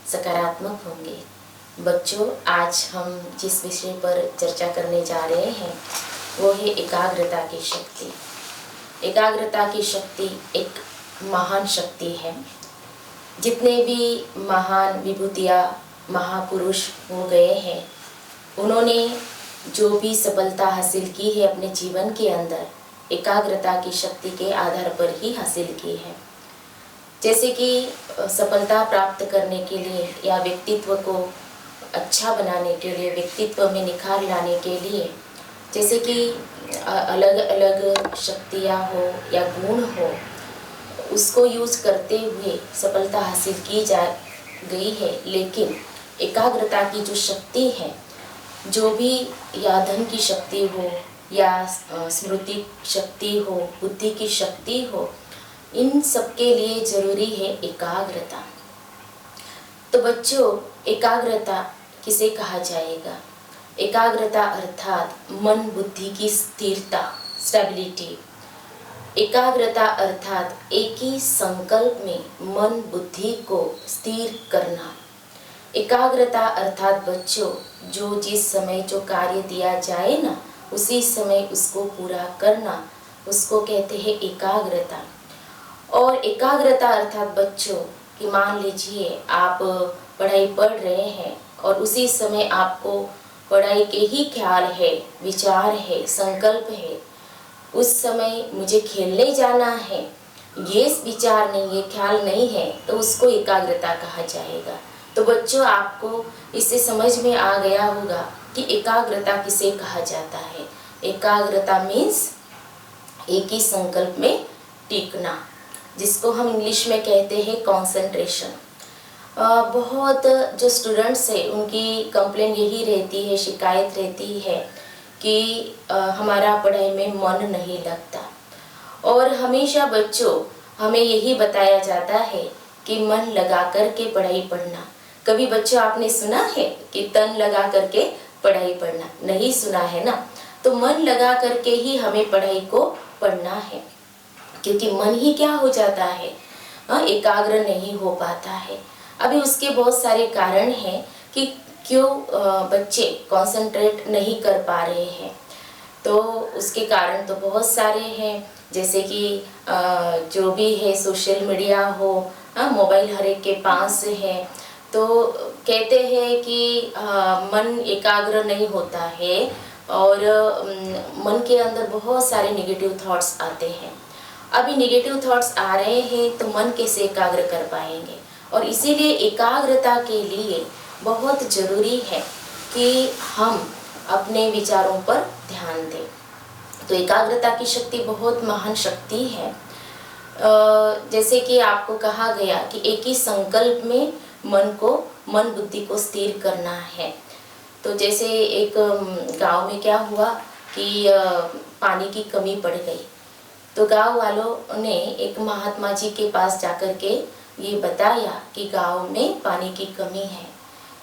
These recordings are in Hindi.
सकारात्मक होंगे। बच्चों, आज हम जिस विषय पर चर्चा करने जा रहे हैं वो है एकाग्रता की शक्ति। एकाग्रता की शक्ति एक महान शक्ति है। जितने भी महान विभूतियाँ महापुरुष हो गए हैं, उन्होंने जो भी सफलता हासिल की है अपने जीवन के अंदर एकाग्रता की शक्ति के आधार पर ही हासिल की है। जैसे कि सफलता प्राप्त करने के लिए या व्यक्तित्व को अच्छा बनाने के लिए, व्यक्तित्व में निखार लाने के लिए, जैसे कि अलग अलग शक्तियाँ हो या गुण हो, उसको यूज करते हुए सफलता हासिल की जा गई है। लेकिन एकाग्रता की जो शक्ति है, जो भी या धन की शक्ति हो या स्मृति शक्ति हो, बुद्धि की शक्ति हो, इन सब के लिए जरूरी है एकाग्रता। तो बच्चों, एकाग्रता किसे कहा जाएगा? एकाग्रता अर्थात मन बुद्धि की स्थिरता, स्टेबिलिटी। एकाग्रता अर्थात एक ही संकल्प में मन बुद्धि को स्थिर करना। एकाग्रता अर्थात बच्चों, जो जिस समय जो कार्य दिया जाए ना, उसी समय उसको पूरा करना, उसको कहते हैं एकाग्रता। और एकाग्रता अर्थात बच्चों कि मान लीजिए आप पढ़ाई पढ़ रहे हैं और उसी समय आपको पढ़ाई के ही ख्याल है, विचार है, संकल्प है, उस समय मुझे खेलने जाना है, ये विचार नहीं है, ख्याल नहीं है, तो उसको एकाग्रता कहा जाएगा। तो बच्चों, आपको इससे समझ में आ गया होगा कि एकाग्रता किसे कहा जाता है। एकाग्रता मीन्स एक ही संकल्प में टिकना, जिसको हम इंग्लिश में कहते हैं कॉन्सेंट्रेशन। बहुत जो स्टूडेंट्स है उनकी कंप्लेन यही रहती है, शिकायत रहती है कि हमारा पढ़ाई में मन नहीं लगता। और हमेशा बच्चों हमें यही बताया जाता है कि मन लगा कर के पढ़ाई पढ़ना। कभी बच्चों आपने सुना है कि तन लगा करके पढ़ाई पढ़ना? नहीं सुना है ना। तो मन लगा करके ही हमें पढ़ाई को पढ़ना है, क्योंकि मन ही क्या हो जाता है, एकाग्र नहीं हो पाता है। अभी उसके बहुत सारे कारण हैं कि क्यों बच्चे कंसंट्रेट नहीं कर पा रहे हैं। तो उसके कारण तो बहुत सारे हैं, जैसे कि जो भी है सोशल मीडिया हो, मोबाइल हर एक के पास है, तो कहते हैं कि मन एकाग्र नहीं होता है और मन के अंदर बहुत सारे नेगेटिव थॉट्स आते हैं। अभी नेगेटिव थॉट्स आ रहे हैं तो मन कैसे एकाग्र कर पाएंगे? और इसीलिए एकाग्रता के लिए बहुत ज़रूरी है कि हम अपने विचारों पर ध्यान दें। तो एकाग्रता की शक्ति बहुत महान शक्ति है। जैसे कि आपको कहा गया कि एक ही संकल्प में मन बुद्धि को स्थिर करना है। तो जैसे एक गांव में क्या हुआ कि पानी की कमी पड़ गई, तो गांव वालों ने एक महात्मा जी के पास जाकर के ये बताया कि गांव में पानी की कमी है।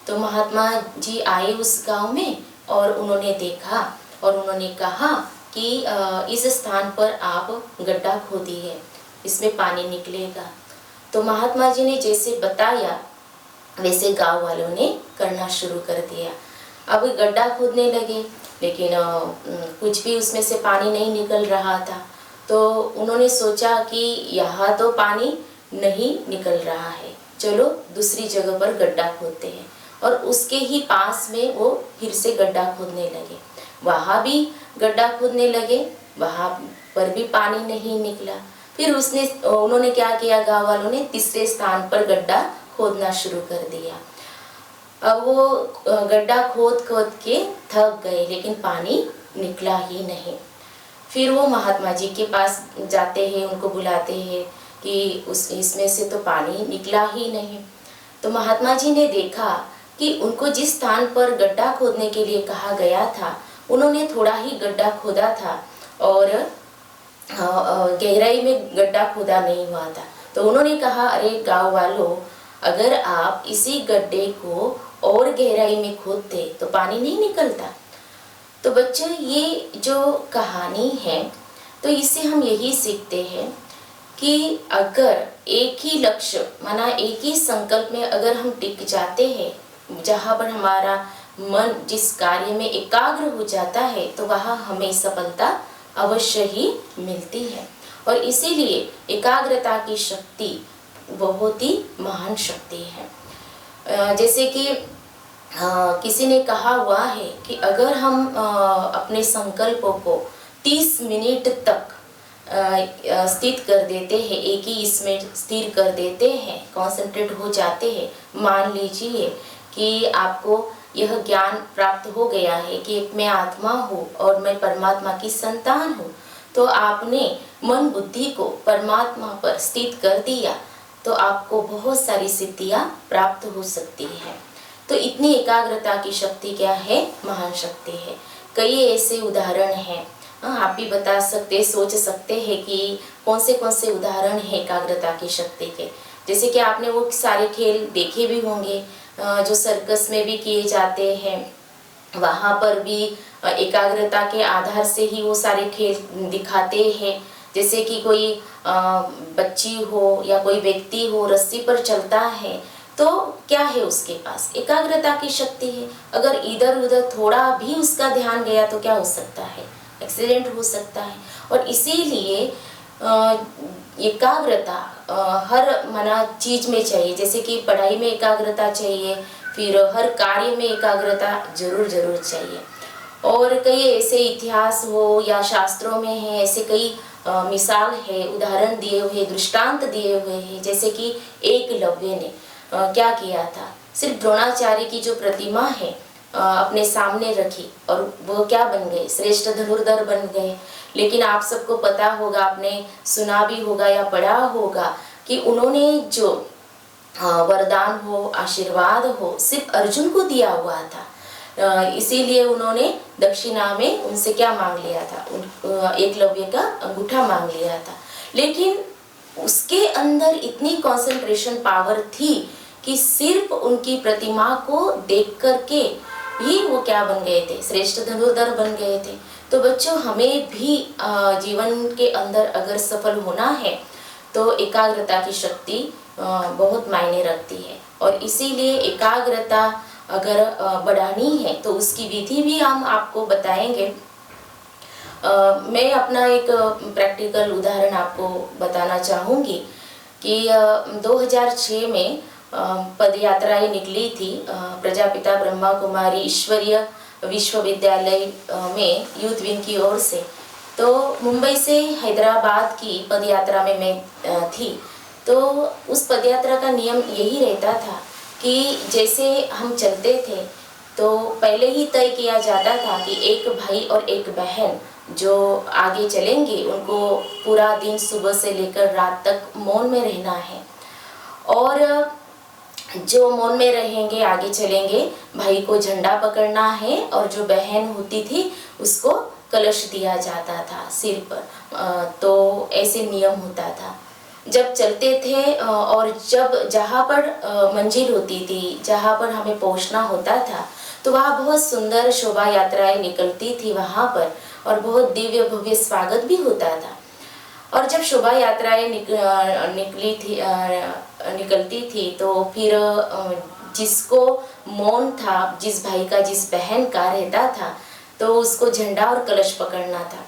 तो महात्मा जी आए उस गांव में और उन्होंने देखा और उन्होंने कहा कि इस स्थान पर आप गड्ढा खोदिए, इसमें पानी निकलेगा। तो महात्मा जी ने जैसे बताया वैसे गांव वालों ने करना शुरू कर दिया। अब गड्ढा खोदने लगे, लेकिन कुछ भी उसमें से पानी नहीं निकल रहा था। तो उन्होंने सोचा कि यहाँ तो पानी नहीं निकल रहा है, चलो दूसरी जगह पर गड्ढा खोदते हैं। और उसके ही पास में वो फिर से गड्ढा खोदने लगे, वहाँ भी गड्ढा खोदने लगे, वहाँ पर भी पानी नहीं निकला। फिर उन्होंने क्या किया, गाँव वालों ने तीसरे स्थान पर गड्ढा खोदना शुरू कर दिया। अब वो गड्ढा खोद खोद के थक गए, लेकिन पानी निकला ही नहीं। फिर वो महात्मा जी के पास जाते हैं, उनको बुलाते हैं कि इसमें से तो पानी निकला ही नहीं। तो महात्मा जी ने देखा कि उनको जिस स्थान पर गड्ढा खोदने के लिए कहा गया था, उन्होंने थोड़ा ही गड्ढा खोदा था और गहराई में गड्ढा खोदा नहीं हुआ था। तो उन्होंने कहा, अरे गाँव वालों, अगर आप इसी गड्ढे को और गहराई में खोदते तो पानी नहीं निकलता। तो बच्चों, ये जो कहानी है, तो इससे हम यही सीखते हैं कि अगर एक ही लक्ष्य माना एक ही संकल्प में अगर हम टिक जाते हैं, जहाँ पर हमारा मन जिस कार्य में एकाग्र हो जाता है, तो वहाँ हमें सफलता अवश्य ही मिलती है। और इसीलिए एकाग्रता की शक्ति बहुत ही महान शक्ति है। जैसे कि किसी ने कहा हुआ है कि अगर हम अपने संकल्पों को 30 मिनट तक स्थित कर देते हैं, एक ही इसमें स्थिर कर देते हैं, कंसंट्रेट हो जाते हैं, मान लीजिए कि आपको यह ज्ञान प्राप्त हो गया है कि एक मैं आत्मा हूँ और मैं परमात्मा की संतान हूँ, तो आपने मन बुद्धि को परमात्मा पर स्थित कर दिया, तो आपको बहुत सारी सिद्धियाँ प्राप्त हो सकती है। तो इतनी एकाग्रता की शक्ति क्या है, महान शक्ति है। कई ऐसे उदाहरण हैं, आप भी बता सकते, सोच सकते हैं कि कौन से उदाहरण हैं एकाग्रता की शक्ति के। जैसे कि आपने वो सारे खेल देखे भी होंगे जो सर्कस में भी किए जाते हैं, वहाँ पर भी एकाग्रता के आधार से ही वो सारे खेल दिखाते हैं। जैसे कि कोई बच्ची हो या कोई व्यक्ति हो रस्सी पर चलता है, तो क्या है उसके पास, एकाग्रता की शक्ति है। अगर इधर उधर थोड़ा भी उसका ध्यान गया तो क्या हो सकता है, एक्सीडेंट हो सकता है। और इसीलिए एकाग्रता हर मना चीज में चाहिए। जैसे कि पढ़ाई में एकाग्रता चाहिए, फिर हर कार्य में एकाग्रता जरूर जरूर चाहिए। और कई ऐसे इतिहास हो या शास्त्रों में है, ऐसे कई मिसाल है, उदाहरण दिए हुए, दृष्टांत दिए हुए हैं। जैसे कि एकलव्य ने क्या किया था, सिर्फ द्रोणाचार्य की जो प्रतिमा है अपने सामने रखी और वो क्या बन गए, श्रेष्ठ धनुर्धर बन गए। लेकिन आप सबको पता होगा, आपने सुना भी होगा या पढ़ा होगा कि उन्होंने जो वरदान हो, आशीर्वाद हो, सिर्फ अर्जुन को दिया हुआ था। इसीलिए उन्होंने दक्षिणा में उनसे क्या मांग लिया था, एकलव्य का अंगूठा मांग लिया था। लेकिन उसके अंदर इतनी कंसंट्रेशन पावर थी कि सिर्फ उनकी प्रतिमा को देख करके ही वो क्या बन गए थे, श्रेष्ठ धनुर्धर बन गए थे। तो बच्चों, हमें भी जीवन के अंदर अगर सफल होना है तो एकाग्रता की शक्ति बहुत मायने रखती है। और इसीलिए एकाग्रता अगर बढ़ानी है तो उसकी विधि भी हम आपको बताएंगे। मैं अपना एक प्रैक्टिकल उदाहरण आपको बताना चाहूँगी कि 2006 में पद यात्राएं निकली थी प्रजापिता ब्रह्मा कुमारी ईश्वरीय विश्वविद्यालय में यूथ विंग की ओर से। तो मुंबई से हैदराबाद की पद यात्रा में मैं थी। तो उस पद यात्रा का नियम यही रहता था कि जैसे हम चलते थे तो पहले ही तय किया जाता था कि एक भाई और एक बहन जो आगे चलेंगे उनको पूरा दिन सुबह से लेकर रात तक मौन में रहना है। और जो मौन में रहेंगे, आगे चलेंगे, भाई को झंडा पकड़ना है और जो बहन होती थी उसको कलश दिया जाता था सिर पर। तो ऐसे नियम होता था जब चलते थे। और जब जहाँ पर मंजिल होती थी, जहाँ पर हमें पहुँचना होता था, तो वहाँ बहुत सुंदर शोभा यात्राएं निकलती थी वहाँ पर, और बहुत दिव्य भव्य स्वागत भी होता था। और जब शोभा यात्राएं निकलती थी तो फिर जिसको मौन था, जिस भाई का, जिस बहन का रहता था, तो उसको झंडा और कलश पकड़ना था।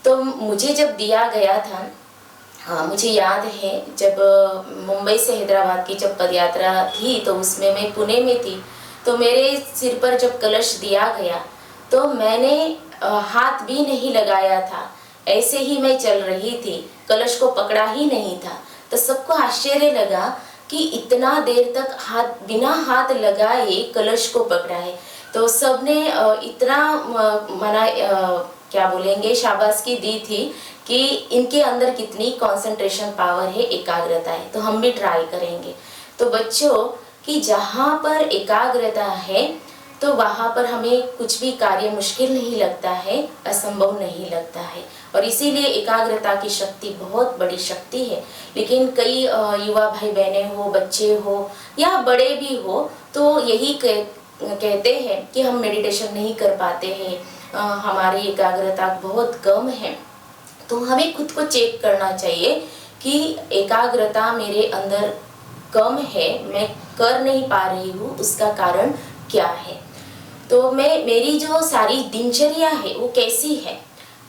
तो मुझे जब दिया गया था, हाँ मुझे याद है, जब मुंबई से हैदराबाद की जब पदयात्रा थी तो उसमें मैं पुणे में थी। तो मेरे सिर पर जब कलश दिया गया तो मैंने हाथ भी नहीं लगाया था, ऐसे ही मैं चल रही थी, कलश को पकड़ा ही नहीं था। तो सबको आश्चर्य लगा कि इतना देर तक हाथ बिना हाथ लगाए कलश को पकड़ा है। तो सबने इतना मना क्या बोलेंगे, शाबाशी दी थी कि इनके अंदर कितनी कंसंट्रेशन पावर है, एकाग्रता है। तो हम भी ट्राई करेंगे। तो बच्चों कि जहाँ पर एकाग्रता है तो वहाँ पर हमें कुछ भी कार्य मुश्किल नहीं लगता है, असंभव नहीं लगता है। और इसीलिए एकाग्रता की शक्ति बहुत बड़ी शक्ति है। लेकिन कई युवा भाई बहनें हो, बच्चे हो या बड़े भी हो, तो यही कहते हैं कि हम मेडिटेशन नहीं कर पाते हैं, हमारी एकाग्रता बहुत कम है। तो हमें खुद को चेक करना चाहिए कि एकाग्रता मेरे अंदर कम है, मैं कर नहीं पा रही हूँ, उसका कारण क्या है। तो मेरी जो सारी दिनचर्या है वो कैसी है,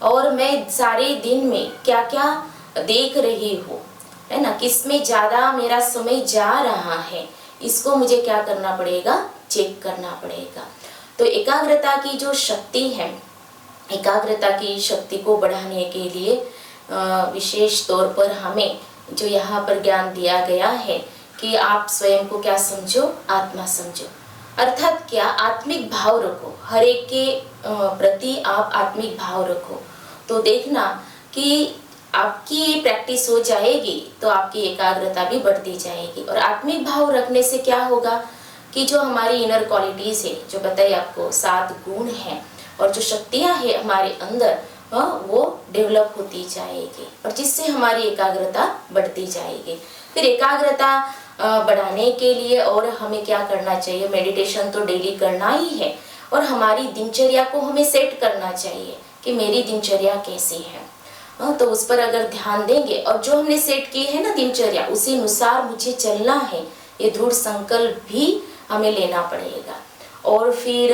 और मैं सारे दिन में क्या क्या देख रही हूँ, है ना, किस में ज़्यादा मेरा समय जा रहा है, इसको मुझे क्या करना पड़ेगा, चेक करना पड़ेगा। तो एकाग्रता की जो शक्ति है, एकाग्रता की शक्ति को बढ़ाने के लिए विशेष तौर पर हमें जो यहाँ पर ज्ञान दिया गया है कि आप स्वयं को क्या समझो, आत्मा समझो। अर्थात क्या, आत्मिक भाव रखो, हर एक के प्रति आप आत्मिक भाव रखो। तो देखना कि आपकी प्रैक्टिस हो जाएगी तो आपकी एकाग्रता भी बढ़ती जाएगी। और आत्मिक भाव रखने से क्या होगा कि जो हमारी इनर क्वालिटीज है, जो बताइए आपको 7 गुण हैं और जो शक्तियां है हमारे अंदर, वो डेवलप होती जाएगी और जिससे हमारी एकाग्रता बढ़ती जाएगी। फिर एकाग्रता बढ़ाने के लिए और हमें क्या करना चाहिए, मेडिटेशन तो डेली करना ही है, और हमारी दिनचर्या को हमें सेट करना चाहिए कि मेरी दिनचर्या कैसी है। तो उस पर अगर ध्यान देंगे और जो हमने सेट की है ना दिनचर्या, उसी अनुसार मुझे चलना है, ये दृढ़ संकल्प भी हमें लेना पड़ेगा। और फिर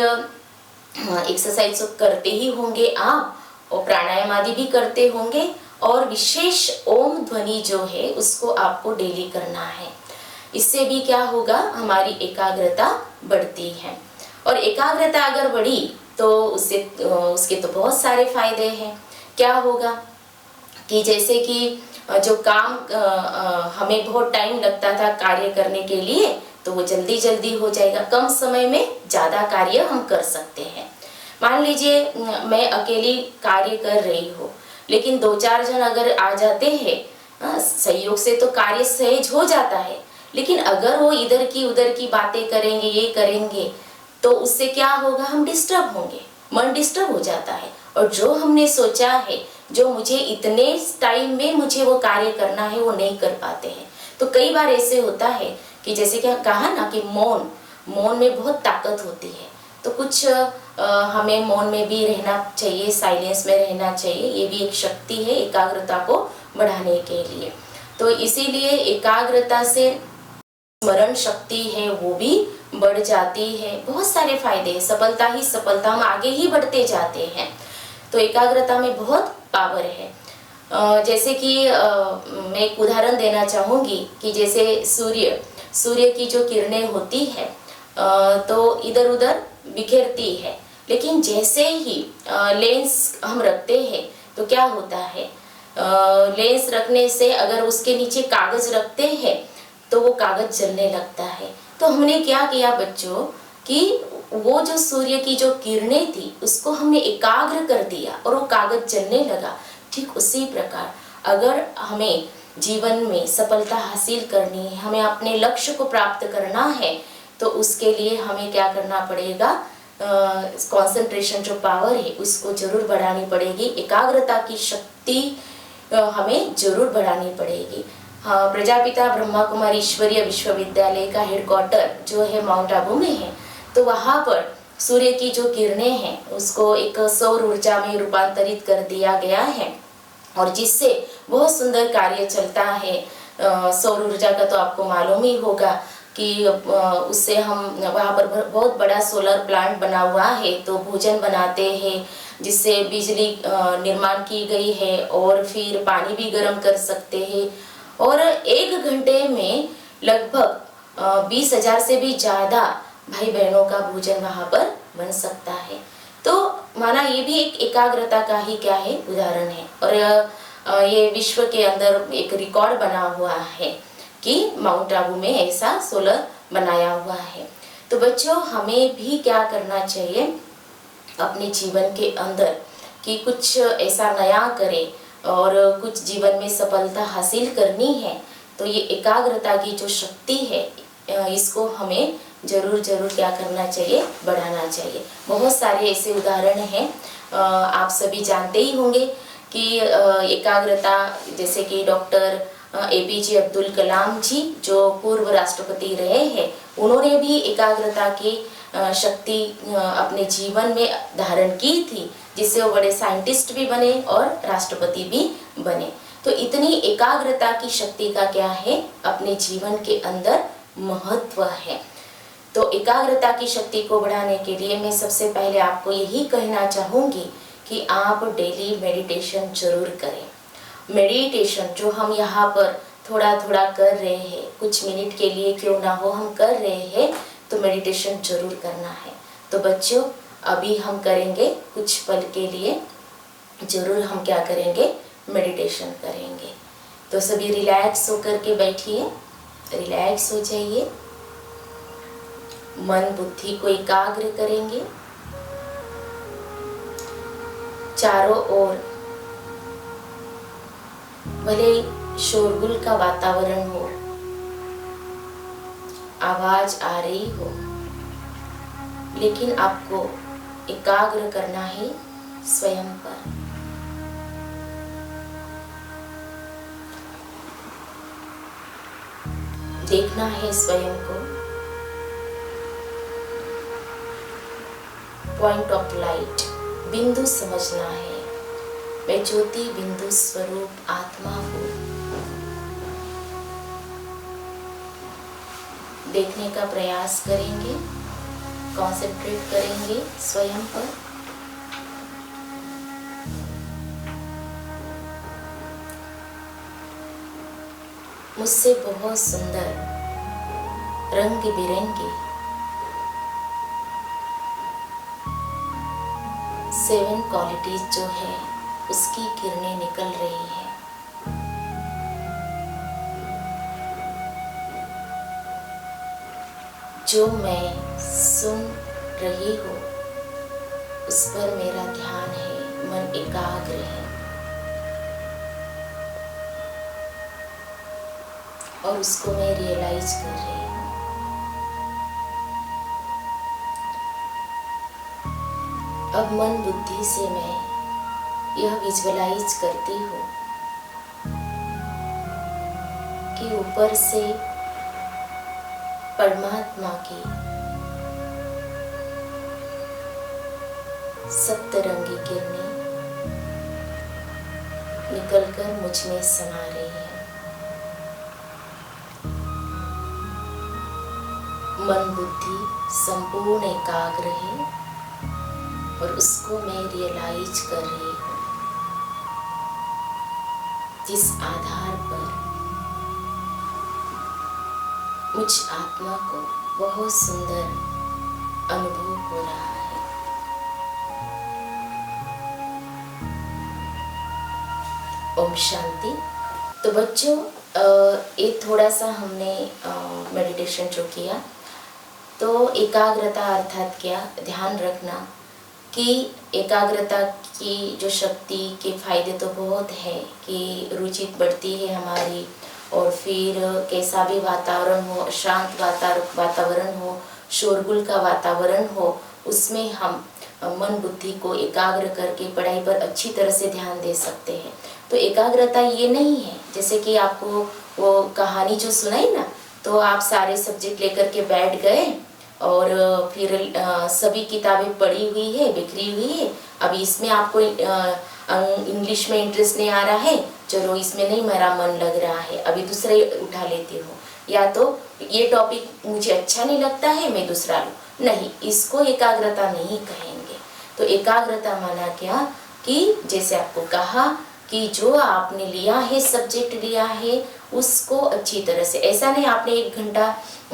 एक्सरसाइज तो करते ही होंगे आप, और प्राणायाम आदि भी करते होंगे, और विशेष ओम ध्वनि जो है उसको आपको डेली करना है। इससे भी क्या होगा, हमारी एकाग्रता बढ़ती है। और एकाग्रता अगर बढ़ी तो उसके तो बहुत सारे फायदे हैं। क्या होगा कि जैसे कि जो काम हमें बहुत टाइम लगता था कार्य करने के लिए, तो वो जल्दी जल्दी हो जाएगा, कम समय में ज़्यादा कार्य हम कर सकते हैं। मान लीजिए मैं अकेली कार्य कर रही हूँ, लेकिन 2-4 जन अगर आ जाते हैं सहयोग से तो कार्य सहज हो जाता है। लेकिन अगर वो इधर की उधर की बातें करेंगे, ये करेंगे, तो उससे क्या होगा, हम डिस्टर्ब होंगे, मन डिस्टर्ब हो जाता है। और जो हमने सोचा है, जो मुझे इतने टाइम में मुझे वो कार्य करना है, वो नहीं कर पाते हैं। तो कई बार ऐसे होता है कि जैसे कि कहा ना कि मौन में बहुत ताकत होती है। तो कुछ हमें मौन में भी रहना चाहिए, साइलेंस में रहना चाहिए, ये भी एक शक्ति है एकाग्रता को बढ़ाने के लिए। तो इसीलिए एकाग्रता से स्मरण शक्ति है वो भी बढ़ जाती है, बहुत सारे फायदे हैं, सफलता ही सफलता, हम आगे ही बढ़ते जाते हैं। तो एकाग्रता में बहुत पावर है। जैसे कि मैं एक उदाहरण देना चाहूँगी कि जैसे सूर्य की जो किरणें होती है तो इधर उधर बिखेरती है, लेकिन जैसे ही लेंस हम रखते हैं तो क्या होता है, लेंस रखने से अगर उसके नीचे कागज रखते हैं तो वो कागज जलने लगता है। तो हमने क्या किया बच्चों कि वो जो सूर्य की जो किरणें थी उसको हमने एकाग्र कर दिया और वो कागज जलने लगा। ठीक उसी प्रकार अगर हमें जीवन में सफलता हासिल करनी है, हमें अपने लक्ष्य को प्राप्त करना है, तो उसके लिए हमें क्या करना पड़ेगा, कंसंट्रेशन जो पावर है उसको जरूर बढ़ानी पड़ेगी, एकाग्रता की शक्ति हमें जरूर बढ़ानी पड़ेगी। हाँ, प्रजापिता ब्रह्मा कुमारी ईश्वरीय विश्वविद्यालय का हेडक्वार्टर जो है माउंट आबू में है, तो वहाँ पर सूर्य की जो किरणें हैं उसको एक सौर ऊर्जा में रूपांतरित कर दिया गया है, और जिससे बहुत सुंदर कार्य चलता है। सौर ऊर्जा का तो आपको मालूम ही होगा कि उससे हम वहाँ पर बहुत बड़ा सोलर प्लांट बना हुआ है, तो भोजन बनाते हैं जिससे बिजली निर्माण की गई है, और फिर पानी भी गर्म कर सकते हैं, और 1 घंटे में लगभग 20,000 से भी ज़्यादा भाई बहनों का भोजन वहाँ पर बन सकता है। तो माना ये भी एक एकाग्रता का ही क्या है, उदाहरण है। और ये विश्व के अंदर एक रिकॉर्ड बना हुआ है कि माउंट आबू में ऐसा सोलर बनाया हुआ है। तो बच्चों हमें भी क्या करना चाहिए अपने जीवन के अंदर कि कुछ ऐसा नया करें और कुछ जीवन में सफलता हासिल करनी है, तो ये एकाग्रता की जो शक्ति है इसको हमें जरूर क्या करना चाहिए, बढ़ाना चाहिए। बहुत सारे ऐसे उदाहरण हैं, आप सभी जानते ही होंगे कि एकाग्रता, जैसे कि डॉक्टर APJ अब्दुल कलाम जी जो पूर्व राष्ट्रपति रहे हैं, उन्होंने भी एकाग्रता की शक्ति अपने जीवन में धारण की थी, जिससे वो बड़े साइंटिस्ट भी बने और राष्ट्रपति भी बने। तो इतनी एकाग्रता की शक्ति का क्या है, अपने जीवन के अंदर महत्व है। तो एकाग्रता की शक्ति को बढ़ाने के लिए मैं सबसे पहले आपको यही कहना चाहूँगी कि आप डेली मेडिटेशन जरूर करें। मेडिटेशन जो हम यहाँ पर थोड़ा थोड़ा कर रहे हैं, कुछ मिनट के लिए क्यों ना हो हम कर रहे हैं, तो मेडिटेशन जरूर करना है। तो बच्चों अभी हम करेंगे कुछ पल के लिए, जरूर हम क्या करेंगे, मेडिटेशन करेंगे। तो सभी रिलैक्स होकर के बैठिए, रिलैक्स हो जाइए, मन बुद्धि को एकाग्र करेंगे। चारों ओर भले शोरगुल का वातावरण हो, आवाज आ रही हो, लेकिन आपको एकाग्र करना है स्वयं पर। देखना है स्वयं को, पॉइंट ऑफ लाइट, बिंदु समझना है। मैं ज्योति बिंदु स्वरूप आत्मा हूँ। देखने का प्रयास करेंगे, कॉन्सेंट्रेट करेंगे स्वयं पर। मुझसे बहुत सुंदर रंग बिरंगी 7 क्वालिटीज जो है उसकी किरणें निकल रही है। जो मैं सुन रही हूँ उस पर मेरा ध्यान है, मन एकाग्र है और उसको मैं रियलाइज कर रही हूँ। अब मन बुद्धि से मैं यह विजुअलाइज करती हूँ कि ऊपर से परमात्मा की सप्तरंगी किरणें निकलकर मुझ में समा रही है। मन बुद्धि संपूर्ण एकाग्र है और उसको मैं रियलाइज कर रही हूँ, जिस आधार पर मुझ आत्मा को बहुत सुंदर अनुभव हो रहा है। ओम शांति। तो बच्चों ये थोड़ा सा हमने मेडिटेशन जो किया, तो एकाग्रता अर्थात क्या, ध्यान रखना कि एकाग्रता की जो शक्ति के फायदे तो बहुत है कि रुचि बढ़ती है हमारी, और फिर कैसा भी वातावरण हो, शांत वातावरण हो, शोरगुल का वातावरण हो, उसमें हम मन बुद्धि को एकाग्र करके पढ़ाई पर अच्छी तरह से ध्यान दे सकते हैं। तो एकाग्रता ये नहीं है जैसे कि आपको वो कहानी जो सुनाई ना, तो आप सारे सब्जेक्ट लेकर के बैठ गए और फिर सभी किताबें पढ़ी हुई है, बिखरी हुई है, अभी इसमें आपको इंग्लिश में इंटरेस्ट नहीं आ रहा है, चलो इसमें नहीं मेरा मन लग रहा है, अभी दूसरे उठा लेती हूँ, या तो ये टॉपिक मुझे अच्छा नहीं लगता है मैं दूसरा लूँ। नहीं, इसको एकाग्रता नहीं कहेंगे। तो एकाग्रता माना क्या कि जैसे आपको कहा कि जो आपने लिया है, सब्जेक्ट लिया है, उसको अच्छी तरह से, ऐसा नहीं आपने 1 घंटा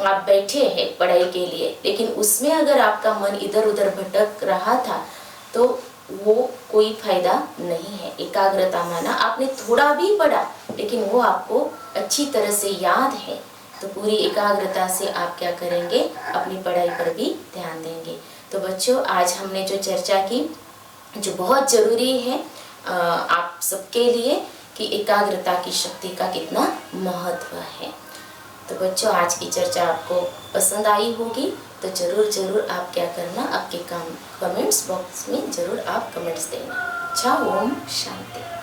आप बैठे हैं पढ़ाई के लिए, लेकिन उसमें अगर आपका मन इधर उधर भटक रहा था तो वो कोई फायदा नहीं है। एकाग्रता माना आपने थोड़ा भी पढ़ा लेकिन वो आपको अच्छी तरह से याद है, तो पूरी एकाग्रता से आप क्या करेंगे, अपनी पढ़ाई पर भी ध्यान देंगे। तो बच्चों आज हमने जो चर्चा की, जो बहुत ज़रूरी है आप सबके लिए कि एकाग्रता की शक्ति का कितना महत्व है। तो बच्चों आज की चर्चा आपको पसंद आई होगी, तो ज़रूर आप क्या करना, आपके कमेंट्स बॉक्स में ज़रूर आप कमेंट्स देना। अच्छा, ओम शांति।